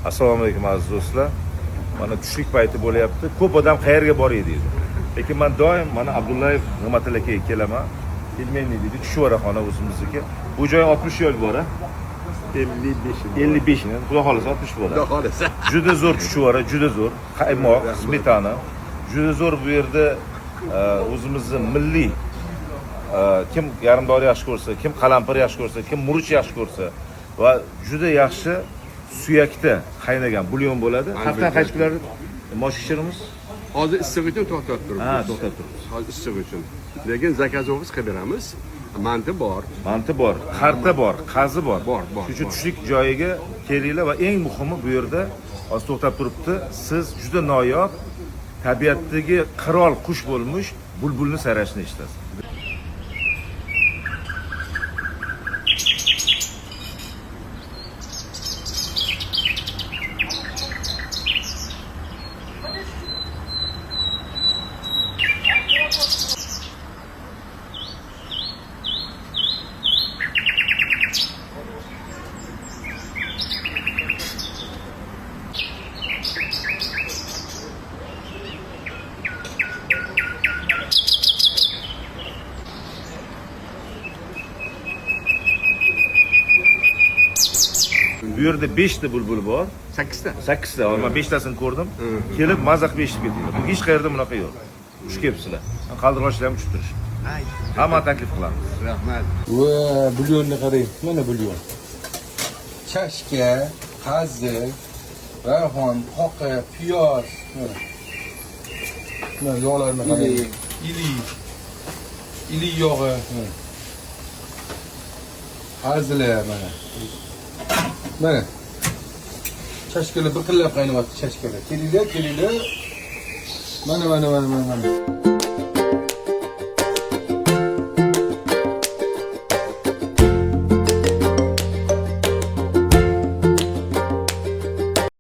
Assalomu alaykum aziz do'stlar. Mana tushlik payti bo'lyapti. Ko'p odam qayerga boray deydi. Lekin men doim mana Abdullayev Nig'matil akaga kelaman. Bilmayman deydi. Chuchvaraxona o'zimizniki. Bu joy 60 yil bor, 55 yil. Xudo xolasa 60 bo'ladi. Xudo xolasa. Juda zo'r chuchvara, juda zo'r. Qaymoq, smetana. Juda zo'r bu yerda o'zimizning milliy kim yarimdor yaxshi ko'rsa, kim qalampir yaxshi ko'rsa, kim murch yaxshi ko'rsa va juda yaxshi suyakda qaynagan bulyon bo'ladi. Hafta qaysi kunlarda mosh pishiramiz? Hozir issiq uchun to'xtatib turibmiz. Ha, to'xtatib turibmiz. Hozir issiq uchun. Lekin zakazovimiz qilib beramiz. Manti bor. Manti bor, qarta bor, qazi bor. Bor. Shuning uchun tushlik joyiga kelinglar va eng muhimi bu yerda hozir to'xtab turibdi. Siz juda noyob tabiatdagi qirol qush bo'lmuş bulbulni sayrashini eshitasiz. Bu yerda 5 ta bulbul bor. 8 ta. 8 ta. Men 5 tasini ko'rdim. Kelib mazza qilib eshitib ketdinglar. Bu hech qayerda bunaqa yo'q. Xush kelibsizlar. Qaldirg'ochlar ham tushib turish. Hamma taklif qilamiz. Rahmat. Va bulyonni qarang. Mana bulyon. Chashka, qazi, rayhon, qoqa, piyoz. Mana yog'larni qarang. Ili yog'i. Qazilar mana. Mana. Chashkalar bir xillab qaynayapti, chashkalar. Kelinglar. Mana.